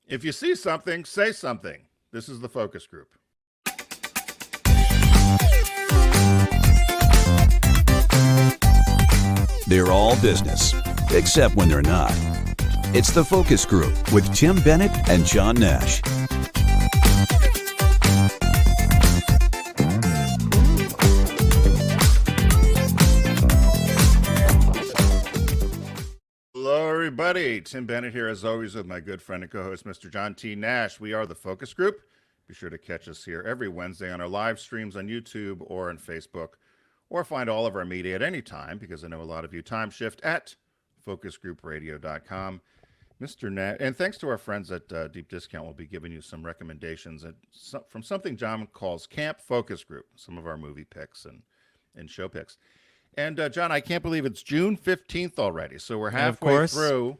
If you see something, say something. This is the focus group. They're all business, except when they're not. It's the Focus Group with Tim Bennett and John Nash. Hello, everybody. Tim Bennett here, as always, with my good friend and co-host, Mr. John T. Nash. We are the Focus Group. Be sure to catch us here every Wednesday on our live streams on YouTube or on Facebook, or find all of our media at any time, because I know a lot of you time shift at focusgroupradio.com. Mr. Nash, and thanks to our friends at Deep Discount, we'll be giving you some recommendations from something John calls Camp Focus Group, some of our movie picks and show picks. And John, I can't believe it's June 15th already. So we're halfway through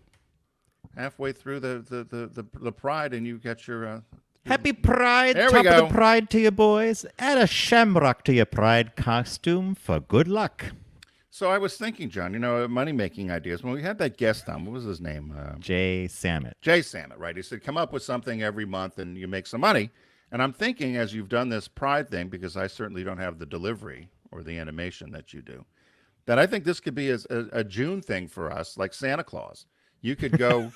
the Pride, and you got your Happy Pride, there top of the Pride to you boys. Add a shamrock to your Pride costume for good luck. So I was thinking, John, money-making ideas. When we had that guest on, what was his name? Jay Samet. Jay Samet, right? He said, come up with something every month and you make some money. And I'm thinking, as you've done this Pride thing, because I certainly don't have the delivery or the animation that you do, that I think this could be a June thing for us, like Santa Claus. You could go...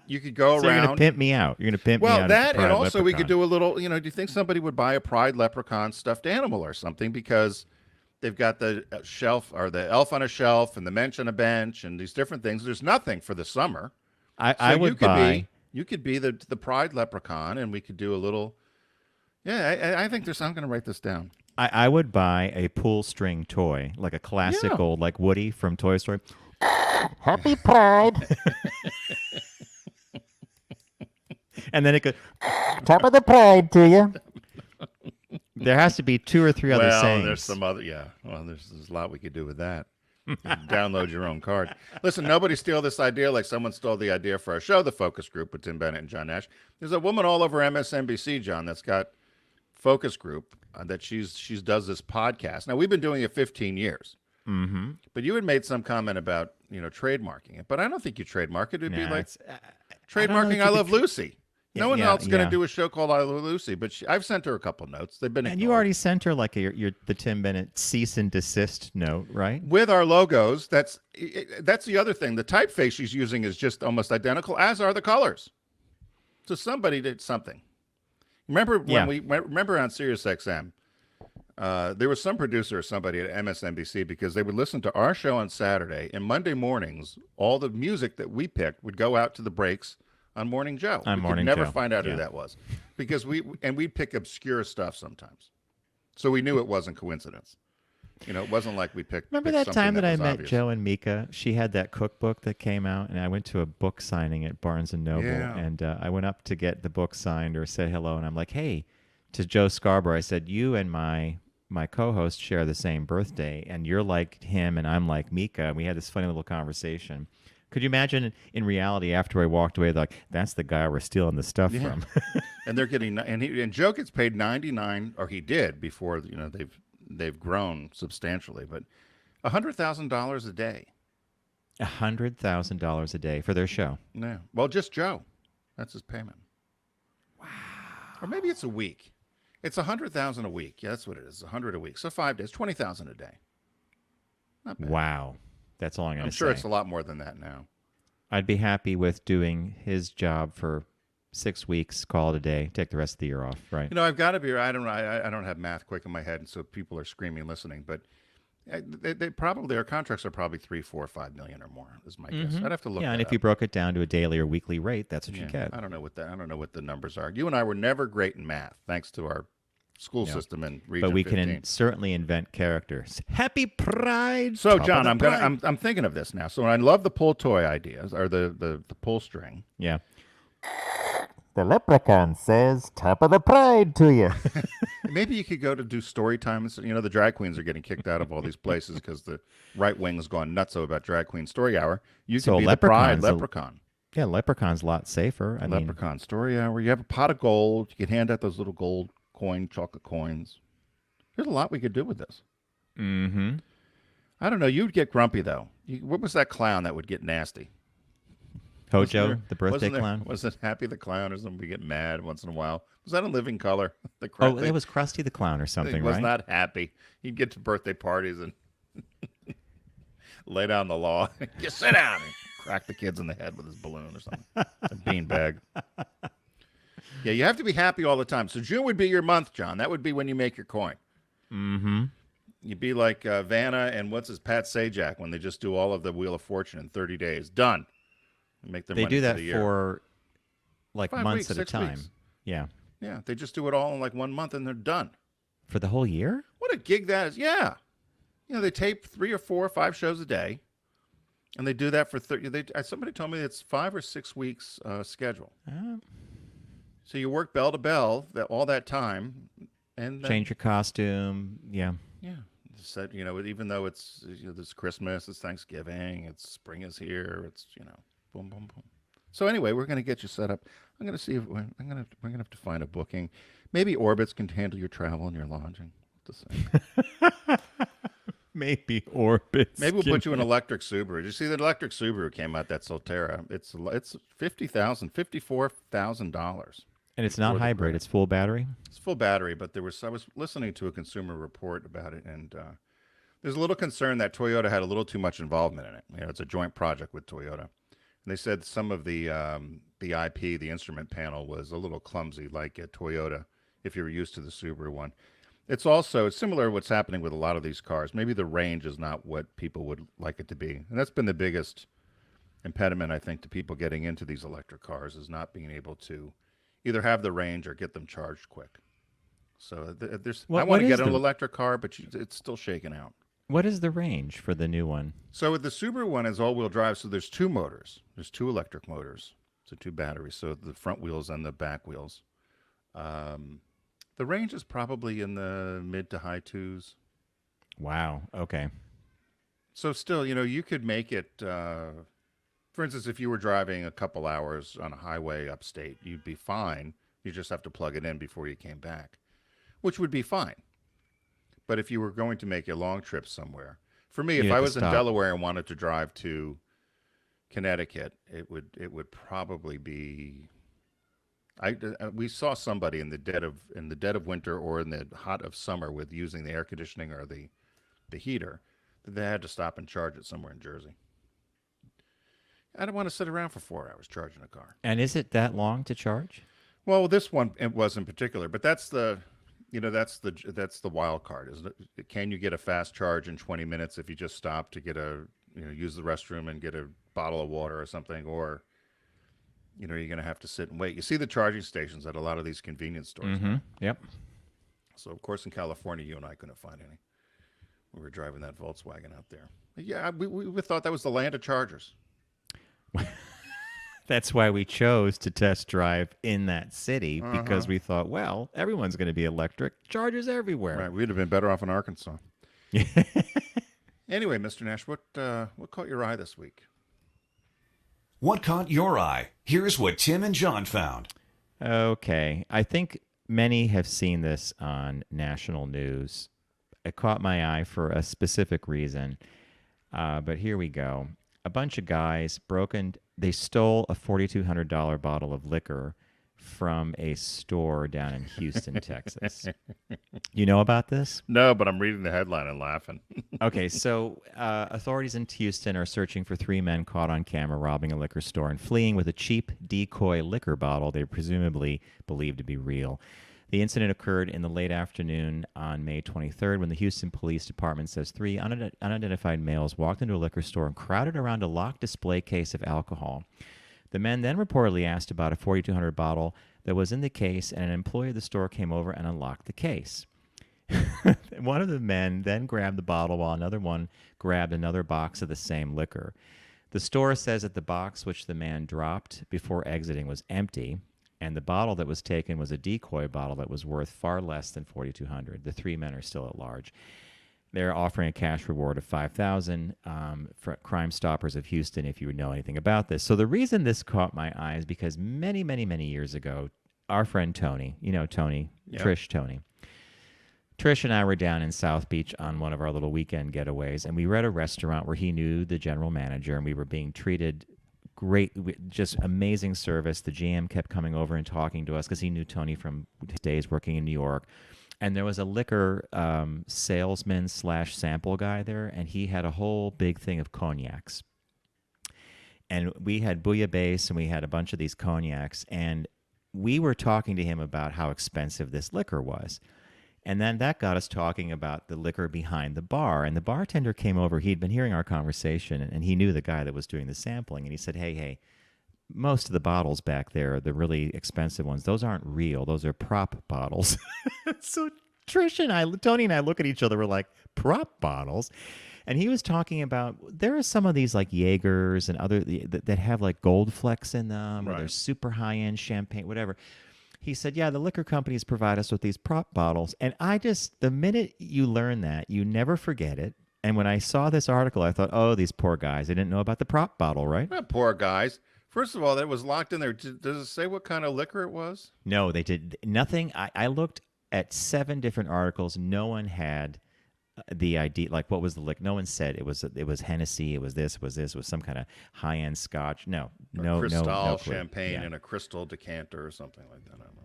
You could go so around. You're going to pimp me out. You're going to pimp me out. Well, that, and also leprechaun. we could do a little, do you think somebody would buy a Pride leprechaun stuffed animal or something, because they've got the shelf, or the elf on a shelf and the mensch on a bench and these different things. There's nothing for the summer. I would buy. You could be the Pride leprechaun, and we could do a little. Yeah, I think I'm going to write this down. I would buy a pull string toy, like a classic old, like Woody from Toy Story. Happy Pride. And then it could, top of the Pride to you. There has to be 2 or 3 other sayings. There's some other, Well, there's a lot we could do with that. Download your own card. Listen, nobody steal this idea like someone stole the idea for our show, The Focus Group with Tim Bennett and John Nash. There's a woman all over MSNBC, John, that's got Focus Group, that she does this podcast. Now, we've been doing it 15 years. Mm-hmm. But you had made some comment about, trademarking it. But I don't think you trademark it. It'd be like trademarking I Love Lucy. No one else is going to do a show called I Love Lucy, but I've sent her a couple notes. They've been ignored. And you already sent her like the Tim Bennett cease and desist note, right? With our logos. That's the other thing. The typeface she's using is just almost identical, as are the colors. So somebody did something. Remember when remember on SiriusXM, there was some producer or somebody at MSNBC, because they would listen to our show on Saturday, and Monday mornings, all the music that we picked would go out to the breaks on Morning Joe. We could never find out who that was, because we'd pick obscure stuff sometimes, so we knew it wasn't coincidence. It wasn't like we picked. Remember that time that I met obvious. Joe and Mika? She had that cookbook that came out, and I went to a book signing at Barnes and Noble, and I went up to get the book signed or say hello, and I'm like, hey, to Joe Scarborough, I said, you and my co-host share the same birthday, and you're like him, and I'm like Mika. We had this funny little conversation. Could you imagine in reality after I walked away, like, that's the guy we're stealing the stuff from? And they're getting, and Joe gets paid $99, or he did before, they've grown substantially, but $100,000 a day. $100,000 a day for their show. No, well, just Joe. That's his payment. Wow. Or maybe it's a week. It's $100,000 a week. Yeah, that's what it is. $100 a week. So 5 days, $20,000 a day. Not bad. Wow. That's all I'm going to say. I'm sure it's a lot more than that now. I'd be happy with doing his job for 6 weeks, call it a day, take the rest of the year off, right? I've got to be, I don't have math quick in my head, and so people are screaming listening, but they probably, their contracts are probably 3, 4, 5 million or more, is my guess. I'd have to look. Yeah, and that if you broke it down to a daily or weekly rate, that's what you get. I don't know what the numbers are. You and I were never great in math, thanks to our school system in Region But we 15. can certainly invent characters. Happy Pride. So, John, I'm thinking of this now. So I love the pull toy ideas, or the pull string. Yeah. The leprechaun says, top of the Pride to you. Maybe you could go to do story times. The drag queens are getting kicked out of all these places because the right wing has gone nutso about drag queen story hour. You could be the Pride leprechaun. Yeah, leprechaun's a lot safer. Leprechaun story hour. You have a pot of gold. You can hand out those little gold chocolate coins. There's a lot we could do with this. Mm-hmm. I don't know. You'd get grumpy, though. What was that clown that would get nasty? Hojo, the birthday clown. Was it Happy the Clown or something? We get mad once in a while. Was that in Living Color? It was Krusty the Clown or something, He was right? not happy. He'd get to birthday parties and lay down the law. Just sit down and crack the kids in the head with his balloon or something. A beanbag. Yeah, you have to be happy all the time. So June would be your month, John. That would be when you make your coin. Mm-hmm. You'd be like Vanna and Pat Sajak when they just do all of the Wheel of Fortune in 30 days. Done. Make their They money do that for the year. for like 5 months weeks, at a 6 time. weeks. Yeah. Yeah, they just do it all in like 1 month and they're done. For the whole year? What a gig that is. Yeah. They tape 3 or 4 or 5 shows a day. And they do that for 30. Somebody told me it's 5 or 6 weeks schedule. So you work bell to bell all that time. And then, change your costume. Yeah. Yeah. So, even though it's this Christmas, it's Thanksgiving, it's spring is here, it's boom, boom, boom. So anyway, we're going to get you set up. I'm going to see if we're going to have to find a booking. Maybe Orbitz can handle your travel and your lodging. Maybe Orbitz. Maybe we'll put you in an electric Subaru. Did you see the electric Subaru came out? That Solterra. It's $54,000. And it's not hybrid. It's full battery. It's full battery, but I was listening to a Consumer Report about it, and there's a little concern that Toyota had a little too much involvement in it. It's a joint project with Toyota, and they said some of the IP, the instrument panel, was a little clumsy, like at Toyota. If you're used to the Subaru one, it's similar to what's happening with a lot of these cars. Maybe the range is not what people would like it to be, and that's been the biggest impediment, I think, to people getting into these electric cars, is not being able to either have the range or get them charged quick. So I want to get an electric car, but it's still shaking out. What is the range for the new one? So the Subaru one is all-wheel drive, so there's 2 motors. There's 2 electric motors, so 2 batteries, so the front wheels and the back wheels. The range is probably in the mid to high 2s. Wow, okay. So still, you could make it... for instance, if you were driving a couple hours on a highway upstate, you'd be fine. You just have to plug it in before you came back, which would be fine. But if you were going to make a long trip somewhere, for me, if I was in Delaware and wanted to drive to Connecticut, it would probably be. We saw somebody in the dead of winter or in the hot of summer with using the air conditioning or the heater, that they had to stop and charge it somewhere in Jersey. I don't want to sit around for 4 hours charging a car. And is it that long to charge? Well, this one it was in particular, but that's the wild card, isn't it? Can you get a fast charge in 20 minutes if you just stop to get use the restroom and get a bottle of water or something, or you're going to have to sit and wait. You see the charging stations at a lot of these convenience stores. Mm-hmm. Yep. So of course in California, you and I couldn't find any. We were driving that Volkswagen out there. Yeah, we thought that was the land of chargers. That's why we chose to test drive in that city, because we thought, well, everyone's going to be electric. Chargers everywhere. Right. We'd have been better off in Arkansas. Anyway, Mr. Nash, what caught your eye this week? What caught your eye? Here's what Tim and John found. Okay. I think many have seen this on national news. It caught my eye for a specific reason. But here we go. A bunch of guys they stole a $4,200 bottle of liquor from a store down in Houston, Texas. You know about this? No, but I'm reading the headline and laughing. Okay, so authorities in Houston are searching for 3 men caught on camera robbing a liquor store and fleeing with a cheap decoy liquor bottle they presumably believed to be real. The incident occurred in the late afternoon on May 23rd when the Houston Police Department says 3 unidentified males walked into a liquor store and crowded around a locked display case of alcohol. The men then reportedly asked about a $4,200 bottle that was in the case, and an employee of the store came over and unlocked the case. One of the men then grabbed the bottle while another one grabbed another box of the same liquor. The store says that the box which the man dropped before exiting was empty, and the bottle that was taken was a decoy bottle that was worth far less than $4,200. The 3 men are still at large. They're offering a cash reward of $5,000 for Crime Stoppers of Houston, if you would know anything about this. So the reason this caught my eye is because many, many, many years ago, our friend Tony, Tony, yep. Trish and I were down in South Beach on one of our little weekend getaways, and we were at a restaurant where he knew the general manager, and we were being treated great, just amazing service. The GM kept coming over and talking to us because he knew Tony from his days working in New York. And there was a liquor salesman / sample guy there, and he had a whole big thing of cognacs. And we had bouillabaisse, and we had a bunch of these cognacs, and we were talking to him about how expensive this liquor was. And then that got us talking about the liquor behind the bar. And the bartender came over. He'd been hearing our conversation, and he knew the guy that was doing the sampling. And he said, hey, most of the bottles back there, the really expensive ones, those aren't real. Those are prop bottles. So Tony and I look at each other. We're like, prop bottles? And he was talking about, there are some of these like Jaegers and other that have like gold flecks in them, or they're super high-end champagne, whatever. He said, yeah, the liquor companies provide us with these prop bottles. And the minute you learn that, you never forget it. And when I saw this article, I thought, oh, these poor guys. They didn't know about the prop bottle, right? Not poor guys. First of all, that was locked in there. Does it say what kind of liquor it was? No, they did nothing. I looked at 7 different articles. No one had the idea, like what was the liquor. No one said it was Hennessy, it was this, it was some kind of high-end scotch. No Cristal clue. champagne in a crystal decanter or something like that. I don't know.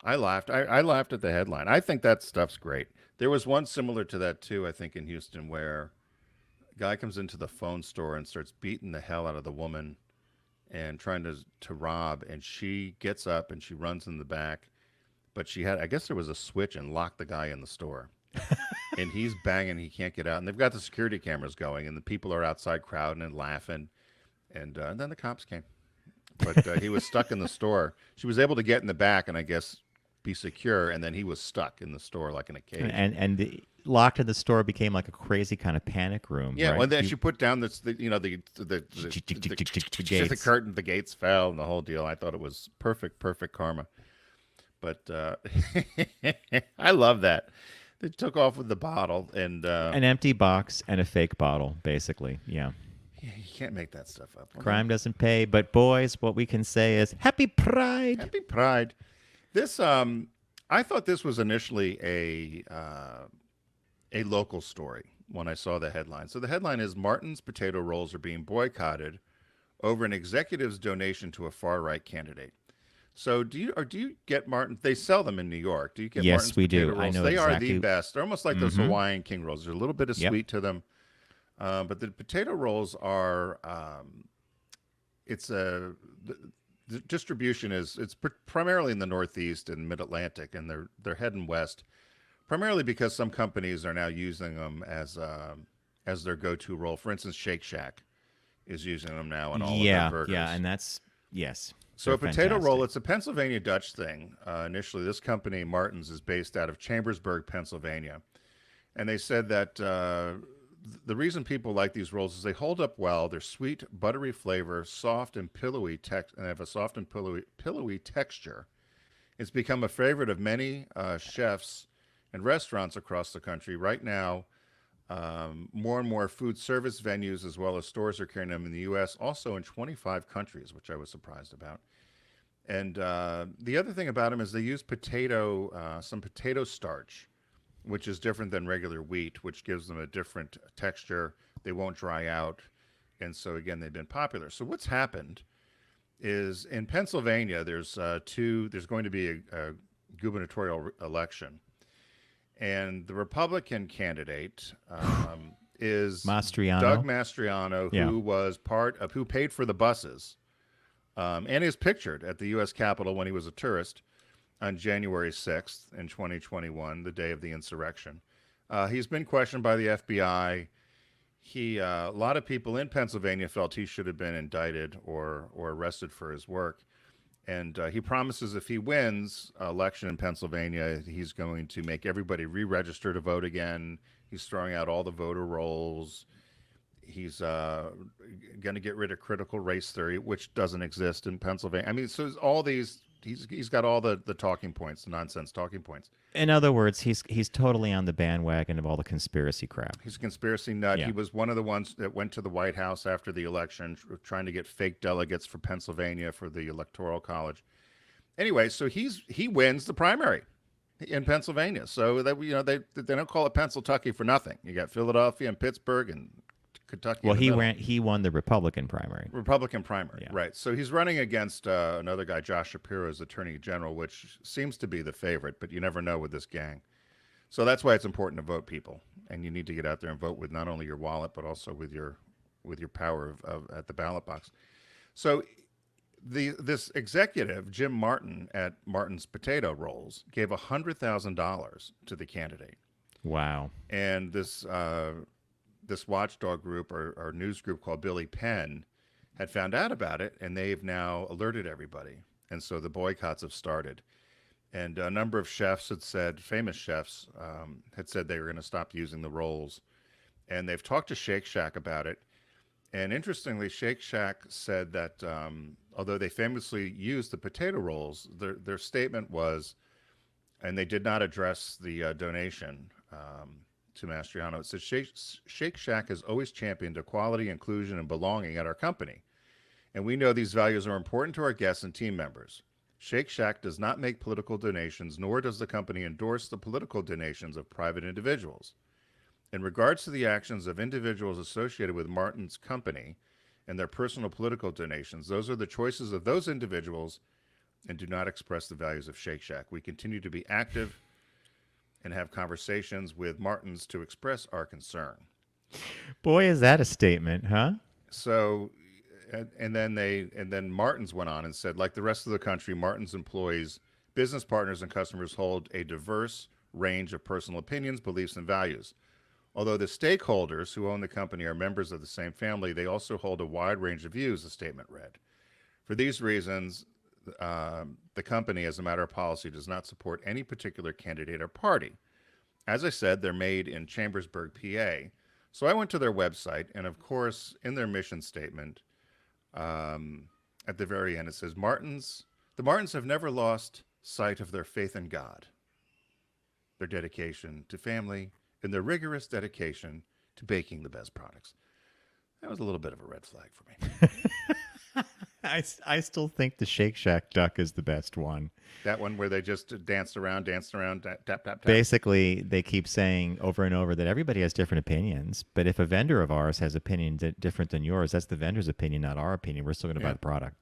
I laughed. I laughed at the headline. I think that stuff's great. There was one similar to that too, I think, in Houston, where a guy comes into the phone store and starts beating the hell out of the woman and trying to rob, and she gets up and she runs in the back, but I guess there was a switch and locked the guy in the store. And he's banging, he can't get out, and they've got the security cameras going, and the people are outside crowding and laughing, and then the cops came, but he was stuck in the store. She was able to get in the back and I guess be secure, and then he was stuck in the store like in a cage. And the locked in the store became like a crazy kind of panic room. Yeah, right? well, then she put down the curtain, the gates fell, and the whole deal. I thought it was perfect karma. But I love that. They took off with the bottle and an empty box and a fake bottle, basically. Yeah. Yeah, you can't make that stuff up. Crime doesn't pay, but boys, what we can say is Happy Pride. Happy Pride. This I thought this was initially a local story when I saw the headline. So the headline is Martin's potato rolls are being boycotted over an executive's donation to a far-right candidate. So do you get Martin? They sell them in New York. Do you get yes, Martin's we potato do. rolls? I know they exactly. are the best. They're almost like those Hawaiian King rolls. There's a little bit of sweet to them, but the potato rolls are. The distribution is primarily in the Northeast and Mid-Atlantic, and they're heading west, primarily because some companies are now using them as their go-to roll. For instance, Shake Shack is using them now in all of their burgers. Yeah, and that's yes. So a potato roll, it's a Pennsylvania Dutch thing. Initially, this company, Martin's, is based out of Chambersburg, Pennsylvania. And they said that the reason people like these rolls is they hold up well. They're sweet, buttery flavor, soft and pillowy and have a soft and pillowy texture. It's become a favorite of many chefs and restaurants across the country. Right now, more and more food service venues as well as stores are carrying them in the U.S., also in 25 countries, which I was surprised about. And the other thing about them is they use some potato starch, which is different than regular wheat, which gives them a different texture. They won't dry out. And so, again, they've been popular. So what's happened is in Pennsylvania, there's going to be a gubernatorial election. And the Republican candidate is Mastriano. Doug Mastriano, who paid for the buses and is pictured at the U.S. Capitol when he was a tourist on January 6th in 2021, the day of the insurrection. He's been questioned by the FBI. A lot of people in Pennsylvania felt he should have been indicted or arrested for his work. And he promises if he wins election in Pennsylvania, he's going to make everybody re-register to vote again. He's throwing out all the voter rolls. He's going to get rid of critical race theory, which doesn't exist in Pennsylvania. I mean, so all these, he's got all the talking points, the nonsense talking points. In other words, he's totally on the bandwagon of all the conspiracy crap. He's a conspiracy nut. Yeah. He was one of the ones that went to the White House after the election, trying to get fake delegates for Pennsylvania for the Electoral College. Anyway, so he wins the primary in Pennsylvania. So that they don't call it Pennsylvania for nothing. You got Philadelphia and Pittsburgh and Kentucky. Well, in the middle. he won the Republican primary. Republican primary, Yeah. right? So he's running against another guy, Josh Shapiro, as Attorney General, which seems to be the favorite, but you never know with this gang. So that's why it's important to vote, people, and you need to get out there and vote with not only your wallet but also with your power of at the ballot box. So this executive, Jim Martin at Martin's Potato Rolls, gave $100,000 to the candidate. Wow. And this watchdog group or news group called Billy Penn had found out about it, and they've now alerted everybody. And so the boycotts have started. And a number of chefs had said, famous chefs, had said they were going to stop using the rolls. And they've talked to Shake Shack about it. And interestingly, Shake Shack said that although they famously used the potato rolls, their statement was, and they did not address the donation to Mastriano. It says, Shake Shack has always championed equality, inclusion, and belonging at our company. And we know these values are important to our guests and team members. Shake Shack does not make political donations, nor does the company endorse the political donations of private individuals. In regards to the actions of individuals associated with Martin's company and their personal political donations, those are the choices of those individuals and do not express the values of Shake Shack. We continue to be active and have conversations with Martin's to express our concern. Boy, is that a statement, huh? So, and then Martin's went on and said, like the rest of the country, Martin's employees, business partners, and customers hold a diverse range of personal opinions, beliefs, and values. Although the stakeholders who own the company are members of the same family, they also hold a wide range of views, the statement read. For these reasons, the company, as a matter of policy, does not support any particular candidate or party. As I said, they're made in Chambersburg, PA. So I went to their website, and of course, in their mission statement, at the very end, it says, the Martins have never lost sight of their faith in God, their dedication to family, and their rigorous dedication to baking the best products. That was a little bit of a red flag for me. I still think the Shake Shack duck is the best one. That one where they just danced around, tap, tap, tap. Basically, they keep saying over and over that everybody has different opinions, but if a vendor of ours has opinions different than yours, that's the vendor's opinion, not our opinion. We're still going to buy the product.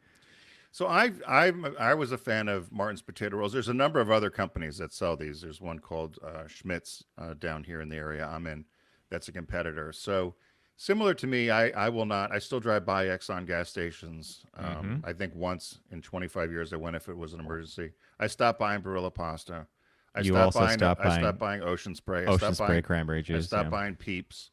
So I was a fan of Martin's Potato Rolls. There's a number of other companies that sell these. There's one called Schmidt's down here in the area I'm in. That's a competitor. So similar to me, I will not. I still drive by Exxon gas stations. I think once in 25 years I went if it was an emergency. I stopped buying Barilla pasta. I stopped buying Ocean Spray. Ocean Spray cranberry juice. I stopped buying Peeps.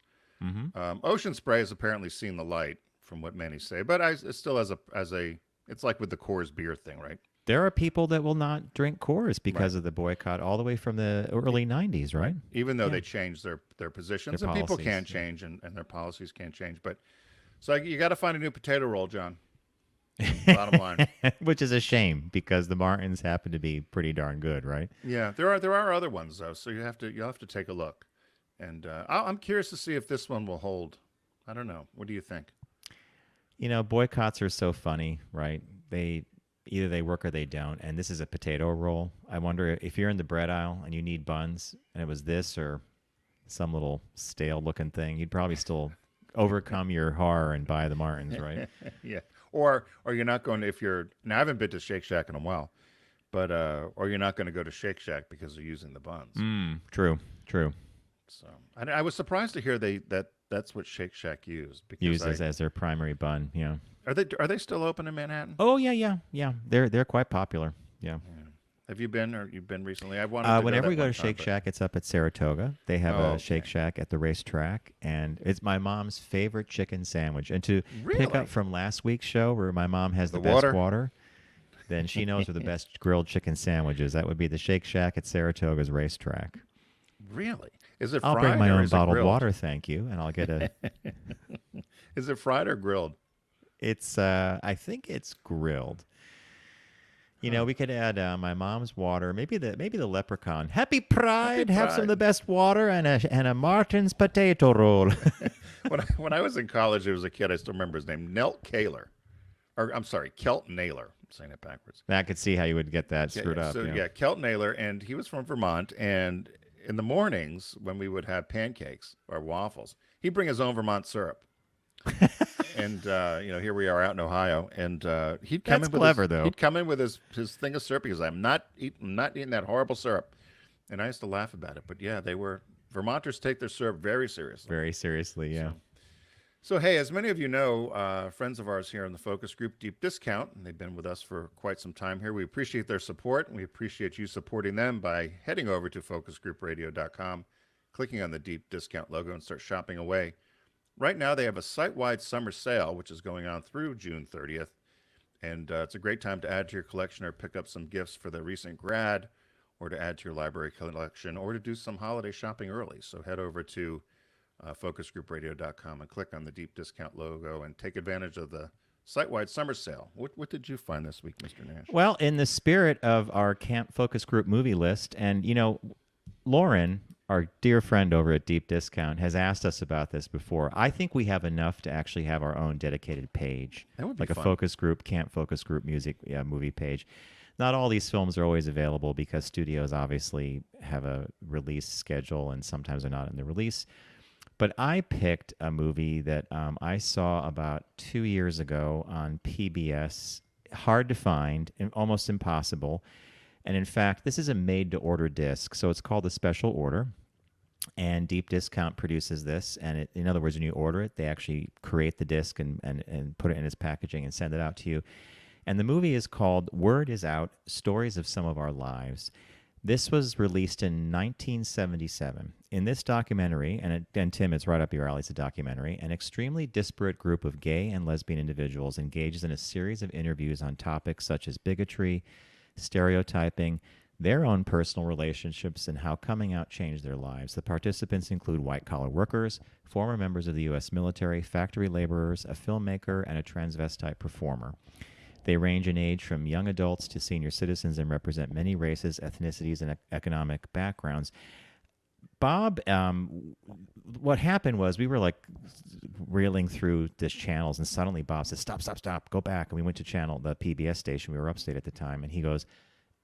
Ocean Spray has apparently seen the light, from what many say, but it's still as a it's like with the Coors beer thing, right? There are people that will not drink Coors because of the boycott all the way from the early 90s, right? Even though they changed their positions, and people can change and their policies can change. But so you got to find a new potato roll, John. Bottom line. Which is a shame because the Martins happen to be pretty darn good, right? Yeah, there are other ones though, so you'll have to take a look. And I'm curious to see if this one will hold. I don't know. What do you think? You know, boycotts are so funny, right? Either they work or they don't. And this is a potato roll. I wonder if you're in the bread aisle and you need buns and it was this or some little stale looking thing, you'd probably still overcome your horror and buy the Martins, right? Yeah. Or you're not going to, now I haven't been to Shake Shack in a while, but, or you're not going to go to Shake Shack because they're using the buns. True. So I was surprised to hear that's what Shake Shack used. Uses as their primary bun, yeah. Are they still open in Manhattan? Oh yeah. They're quite popular. Yeah. Have you been or you've been recently? I wanted to whenever go we go to Shake Shack, it's up at Saratoga. They have a Shake okay. Shack at the racetrack, and it's my mom's favorite chicken sandwich. And to pick Really? up from last week's show, where my mom has the water? best water, then she knows where the best grilled chicken sandwiches. That would be the Shake Shack at Saratoga's racetrack. Really? Is it I'll fried bring my or own is it bottled grilled? water, thank you, and I'll get a. Is it fried or grilled? It's I think it's grilled. You know, we could add my mom's water, maybe the leprechaun. Happy Pride! Have some of the best water and a Martin's potato roll. When I was in college, there was a kid, I still remember his name, Kelt Naylor. I'm saying it backwards. I could see how you would get that screwed up. So Kelt Naylor, and he was from Vermont, and in the mornings when we would have pancakes or waffles, he'd bring his own Vermont syrup. And here we are out in Ohio, and he'd come That's in with clever, though. He'd come in with his thing of syrup. He goes, I'm not eating that horrible syrup. And I used to laugh about it. But yeah, Vermonters take their syrup very seriously. Very seriously, yeah. So, hey, as many of you know, friends of ours here in the focus group, Deep Discount, and they've been with us for quite some time here. We appreciate their support, and we appreciate you supporting them by heading over to focusgroupradio.com, clicking on the Deep Discount logo, and start shopping away. Right now, they have a site-wide summer sale, which is going on through June 30th, and it's a great time to add to your collection or pick up some gifts for the recent grad, or to add to your library collection, or to do some holiday shopping early. So head over to focusgroupradio.com and click on the Deep Discount logo and take advantage of the site-wide summer sale. What did you find this week, Mr. Nash? Well, in the spirit of our Camp Focus Group movie list, and Lauren, our dear friend over at Deep Discount, has asked us about this before. I think we have enough to actually have our own dedicated page, That would be like fun. a focus group, Camp Focus Group movie page. Not all these films are always available because studios obviously have a release schedule and sometimes they're not in the release. But I picked a movie that I saw about 2 years ago on PBS. Hard to find, and almost impossible. And in fact, this is a made-to-order disc, so it's called the Special Order. And Deep Discount produces this. And in other words, when you order it, they actually create the disc and put it in its packaging and send it out to you. And the movie is called Word Is Out, Stories of Some of Our Lives. This was released in 1977. In this documentary, and Tim, it's right up your alley, it's a documentary, an extremely disparate group of gay and lesbian individuals engages in a series of interviews on topics such as bigotry, stereotyping, their own personal relationships, and how coming out changed their lives. The participants include white-collar workers, former members of the U.S. military, factory laborers, a filmmaker, and a transvestite performer. They range in age from young adults to senior citizens and represent many races, ethnicities, and economic backgrounds. Bob, what happened was we were like reeling through this channels, and suddenly Bob said, stop, go back. And we went to the PBS station. We were upstate at the time. And he goes,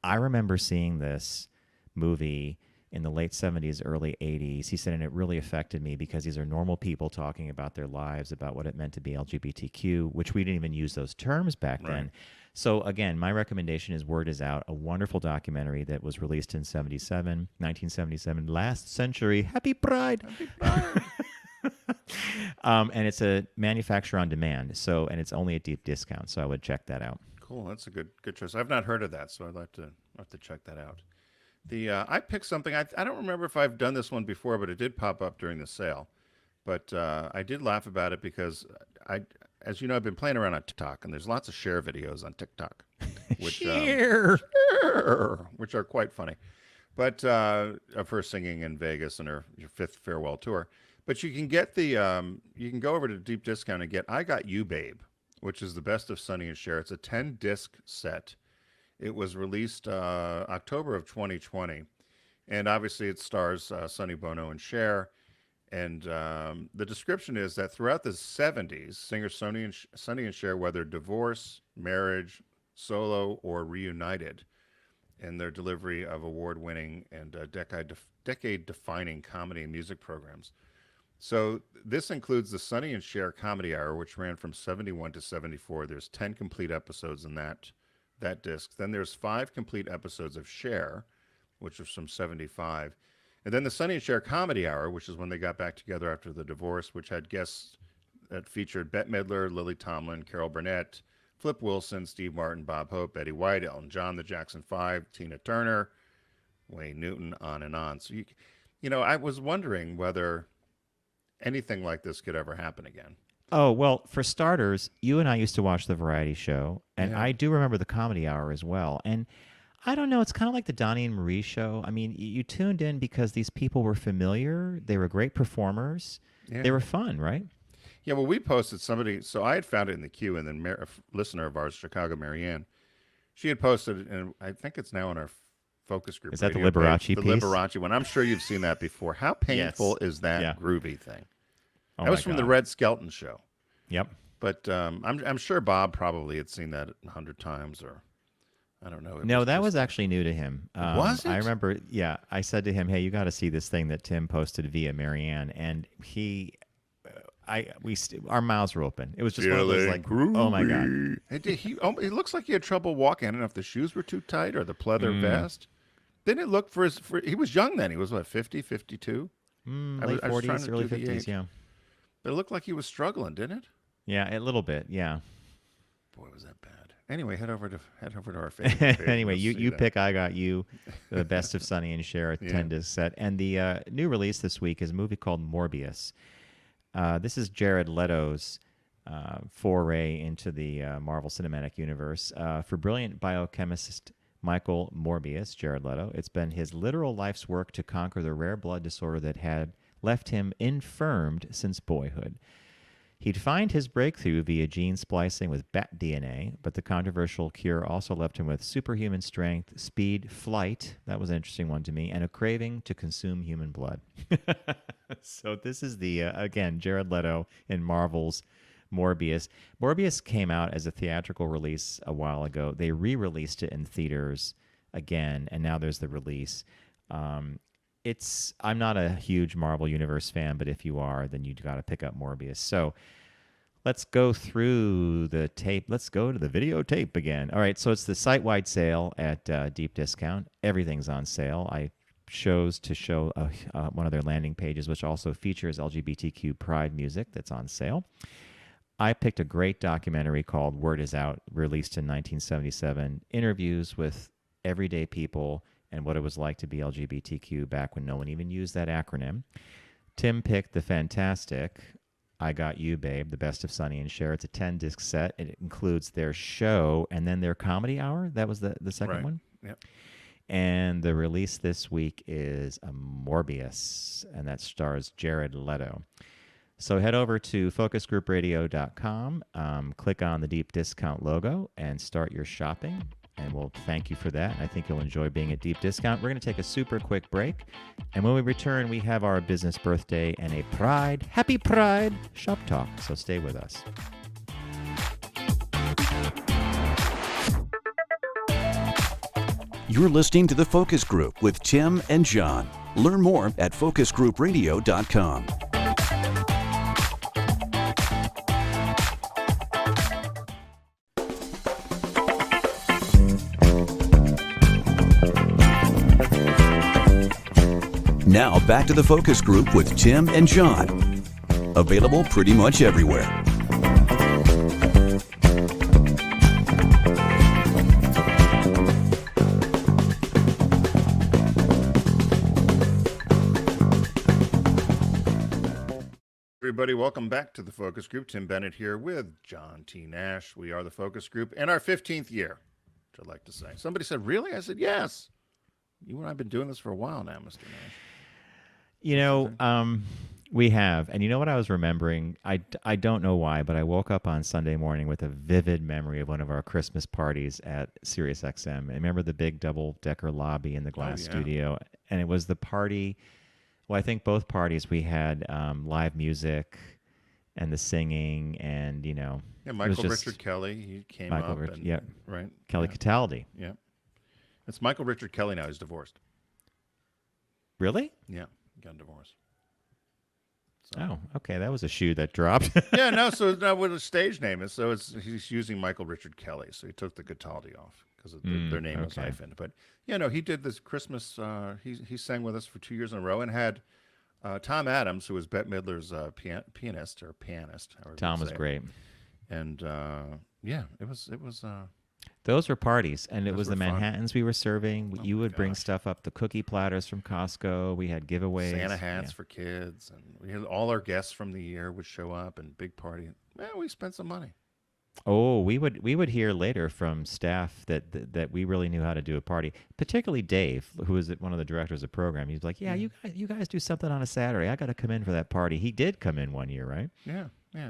I remember seeing this movie in the late 70s, early 80s. He said, and it really affected me because these are normal people talking about their lives, about what it meant to be LGBTQ, which we didn't even use those terms back then. So again, my recommendation is Word Is Out, a wonderful documentary that was released in 1977, last century. Happy Pride! Happy Pride! And it's a manufacturer on demand, and it's only a Deep Discount, so I would check that out. Cool, that's a good choice. I've not heard of that, so I'd like to check that out. I picked something. I don't remember if I've done this one before, but it did pop up during the sale. But I did laugh about it because as you know, I've been playing around on TikTok, and there's lots of share videos on TikTok, which which are quite funny. But of her singing in Vegas and her fifth farewell tour. But you can get you can go over to Deep Discount and get "I Got You, Babe," which is the best of Sonny and Cher. It's a 10-disc set. It was released October of 2020, and obviously it stars Sonny Bono and Cher. And the description is that throughout the 70s, singers Sonny and Cher, whether divorce, marriage, solo, or reunited, in their delivery of award-winning and decade-defining comedy and music programs. So this includes the Sonny and Cher Comedy Hour, which ran from 71 to 74. There's 10 complete episodes in that disc. Then there's 5 complete episodes of Cher, which was from 75. And then the Sonny and Cher Comedy Hour, which is when they got back together after the divorce, which had guests that featured Bette Midler, Lily Tomlin, Carol Burnett, Flip Wilson, Steve Martin, Bob Hope, Betty White, Elton John, the Jackson 5, Tina Turner, Wayne Newton, on and on. So, I was wondering whether anything like this could ever happen again. Oh, well, for starters, you and I used to watch the variety show, and Yeah. I do remember the Comedy Hour as well. And I don't know, it's kind of like the Donnie and Marie show. I mean, you tuned in because these people were familiar. They were great performers. Yeah. They were fun, right? Yeah, well, we posted so I had found it in the queue, and then a listener of ours, Chicago Marianne, she had posted it, and I think it's now on our focus group. Is that the radio page, Liberace the piece? Liberace one. I'm sure you've seen that before. How painful is that groovy thing? Oh that was my from the God. Red Skelton show. Yep. But I'm sure Bob probably had seen that 100 times, or I don't know. No, that was actually new to him. Was it? I remember, I said to him, hey, you got to see this thing that Tim posted via Marianne. And he, our mouths were open. It was just one of those like, oh my god. It looks like he had trouble walking. I don't know if the shoes were too tight or the pleather vest. Didn't it look he was young then. He was what, 50, 52? Late 40s, early 50s, yeah. But it looked like he was struggling, didn't it? Yeah, a little bit, yeah. Boy, was that bad. Anyway, head over to our Facebook page. Anyway, you pick I Got You, the best of Sonny and Cher, a 10-disc set. And the new release this week is a movie called Morbius. This is Jared Leto's foray into the Marvel Cinematic Universe. For brilliant biochemist Michael Morbius, Jared Leto, it's been his literal life's work to conquer the rare blood disorder that had left him infirmed since boyhood. He'd find his breakthrough via gene splicing with bat DNA, but the controversial cure also left him with superhuman strength, speed, flight, that was an interesting one to me, and a craving to consume human blood. So this is the, again, Jared Leto in Marvel's Morbius. Morbius came out as a theatrical release a while ago. They re-released it in theaters again, and now there's the release. I'm not a huge Marvel Universe fan, but if you are, then you got to pick up Morbius. So let's go through the tape. Let's go to the videotape again. All right, so it's the site-wide sale at deep discount. Everything's on sale. I chose to show one of their landing pages, which also features LGBTQ pride music that's on sale. I picked a great documentary called Word Is Out, released in 1977, interviews with everyday people and what it was like to be LGBTQ back when no one even used that acronym. Tim picked the fantastic I Got You, Babe, the best of Sonny and Cher. It's a 10-disc set. It includes their show and then their comedy hour. That was the second one? Yep. And the release this week is a Morbius, and that stars Jared Leto. So head over to focusgroupradio.com, click on the deep discount logo, and start your shopping. And we'll thank you for that. I think you'll enjoy being at deep discount. We're going to take a super quick break. And when we return, we have our business birthday and a Pride, Happy Pride shop talk. So stay with us. You're listening to The Focus Group with Tim and John. Learn more at focusgroupradio.com. Now back to the Focus Group with Tim and John. Available pretty much everywhere. Everybody, welcome back to the Focus Group. Tim Bennett here with John T. Nash. We are the Focus Group in our 15th year, which I'd like to say. Somebody said, really? I said, yes. You and I have been doing this for a while now, Mr. Nash. You know, we have. And you know what I was remembering? I don't know why, but I woke up on Sunday morning with a vivid memory of one of our Christmas parties at Sirius XM. I remember the big double-decker lobby in the glass studio. And it was the party. Well, I think both parties we had live music and the singing and, you know. Yeah, Michael Richard Kelly, he came up. Right. Kelly Cataldi. Yeah. It's Michael Richard Kelly now. He's divorced. Really? Yeah. Got divorced. So. Oh, okay. That was a shoe that dropped. Yeah, no, so now what his stage name is. So he's using Michael Richard Kelly. So he took the Cataldi off because their name was hyphened. But, yeah, no, he did this Christmas. He sang with us for 2 years in a row and had Tom Adams, who was Bette Midler's pianist. Tom was great. And, yeah, it was those were parties, and it was the Manhattans we were serving. You would bring stuff up, the cookie platters from Costco. We had giveaways. Santa hats for kids. And we had all our guests from the year would show up and big party. Man, we spent some money. Oh, we would hear later from staff that we really knew how to do a party, particularly Dave, who was one of the directors of the program. He's like, yeah, you guys do something on a Saturday. I got to come in for that party. He did come in one year, right? Yeah.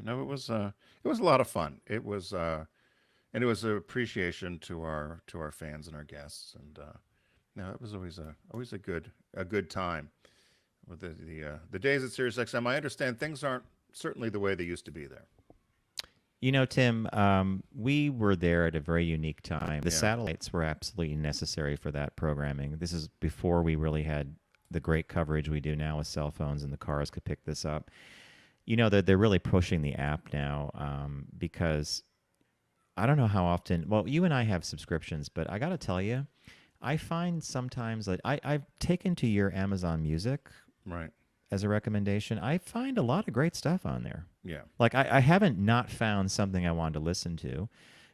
No, it was a lot of fun. It was and it was an appreciation to our fans and our guests, and no, it was always a good time with the days at Sirius XM. I understand things aren't certainly the way they used to be there. You know, Tim, we were there at a very unique time. The satellites were absolutely necessary for that programming. This is before we really had the great coverage we do now with cell phones, and the cars could pick this up. You know, they're really pushing the app now because I don't know how often. Well, you and I have subscriptions, but I got to tell you, I find sometimes that I've taken to your Amazon Music Right. as a recommendation. I find a lot of great stuff on there. Yeah. Like I haven't not found something I wanted to listen to.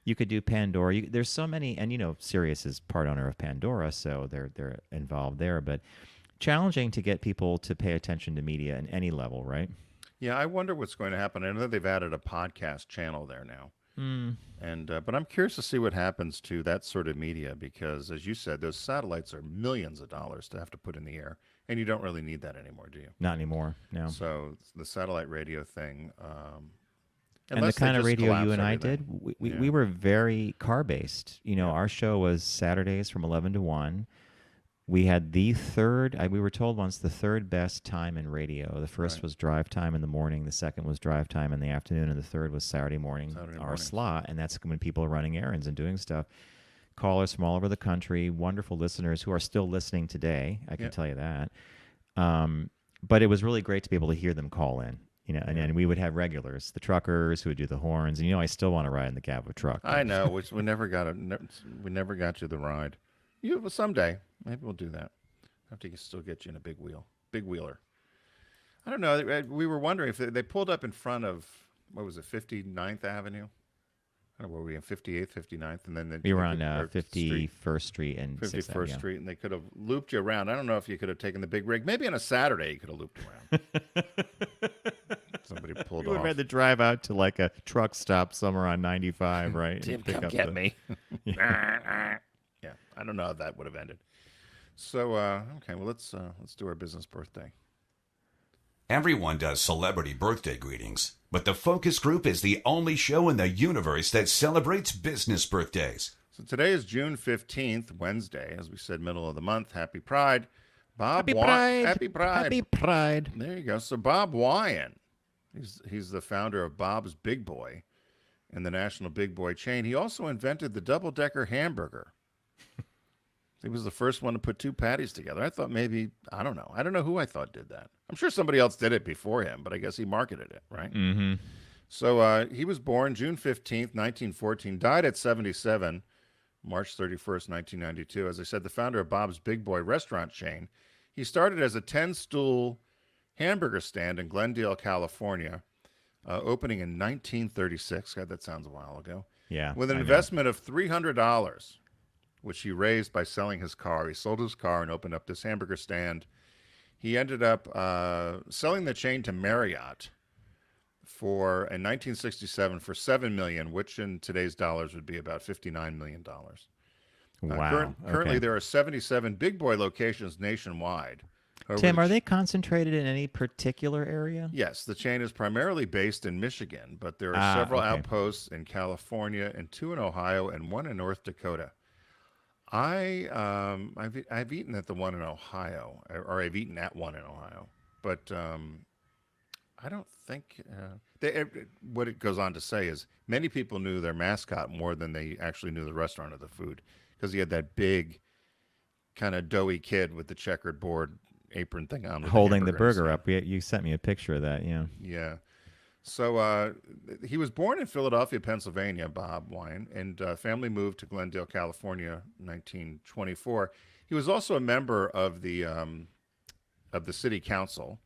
You could do Pandora. There's so many, and you know, Sirius is part owner of Pandora, so they're involved there. But challenging to get people to pay attention to media at any level, right? Yeah, I wonder what's going to happen. I know they've added a podcast channel there now. And but I'm curious to see what happens to that sort of media because, as you said, those satellites are millions of dollars to have to put in the air, and you don't really need that anymore, do you? Not anymore. No. So the satellite radio thing, And the unless they kind of just radio you collapse and I everything. did, we Yeah. were very car based. You know, our show was Saturdays from 11 to 1. We had the third, we were told once, the third best time in radio. The first Right. was drive time in the morning, the second was drive time in the afternoon, and the third was Saturday morning, our mornings. slot. And that's when people are running errands and doing stuff. Callers from all over the country, wonderful listeners who are still listening today. I can Yeah. tell you that. But it was really great to be able to hear them call in. You know, and then we would have regulars, the truckers who would do the horns. And you know, I still want to ride in the cab of a truck. I know, which we never got we never got you the ride. Well, someday maybe we'll do that. Have to still get you in a big wheeler. I don't know. We were wondering if they pulled up in front of what was it, 59th Avenue? I don't know, were we in 58th, 59th, and then We were on 51st Street and 51st 6th, yeah. Street, and they could have looped you around. I don't know if you could have taken the big rig. Maybe on a Saturday you could have looped around. Somebody pulled You would off. have had to drive out to like a truck stop somewhere on 95, right? Tim, and pick come up get the- me. Yeah, I don't know how that would have ended. So, okay, well, let's do our business birthday. Everyone does celebrity birthday greetings, but the Focus Group is the only show in the universe that celebrates business birthdays. So today is June 15th, Wednesday. As we said, middle of the month. Happy Pride. Happy Pride. Happy Pride. Happy Pride. There you go. So Bob Wian, he's the founder of Bob's Big Boy and the national Big Boy chain. He also invented the double-decker hamburger. He was the first one to put two patties together. I thought maybe, I don't know who I thought did that. I'm sure somebody else did it before him, but I guess he marketed it, right? Mm-hmm. So he was born June 15th, 1914, died at 77, March 31st, 1992. As I said, the founder of Bob's Big Boy restaurant chain. He started as a 10-stool hamburger stand in Glendale, California, opening in 1936. God, that sounds a while ago. Yeah. With an I know. investment of $300, which he raised by selling his car. He sold his car and opened up this hamburger stand. He ended up selling the chain to Marriott in 1967 for $7 million, which in today's dollars would be about $59 million. Wow. Currently, Okay. there are 77 Big Boy locations nationwide. However, Tim, the are they concentrated in any particular area? Yes, the chain is primarily based in Michigan, but there are Ah, several okay. outposts in California and 2 in Ohio and 1 in North Dakota. I've eaten at the one in Ohio, or I've eaten at one in Ohio, but I don't think what it goes on to say is many people knew their mascot more than they actually knew the restaurant or the food, because he had that big kind of doughy kid with the checkered board apron thing on, with Holding the hamburger burger inside. up. You sent me a picture of that, yeah. Yeah. So he was born in Philadelphia, Pennsylvania, Bob Wian, and family moved to Glendale, California, 1924. He was also a member of the city council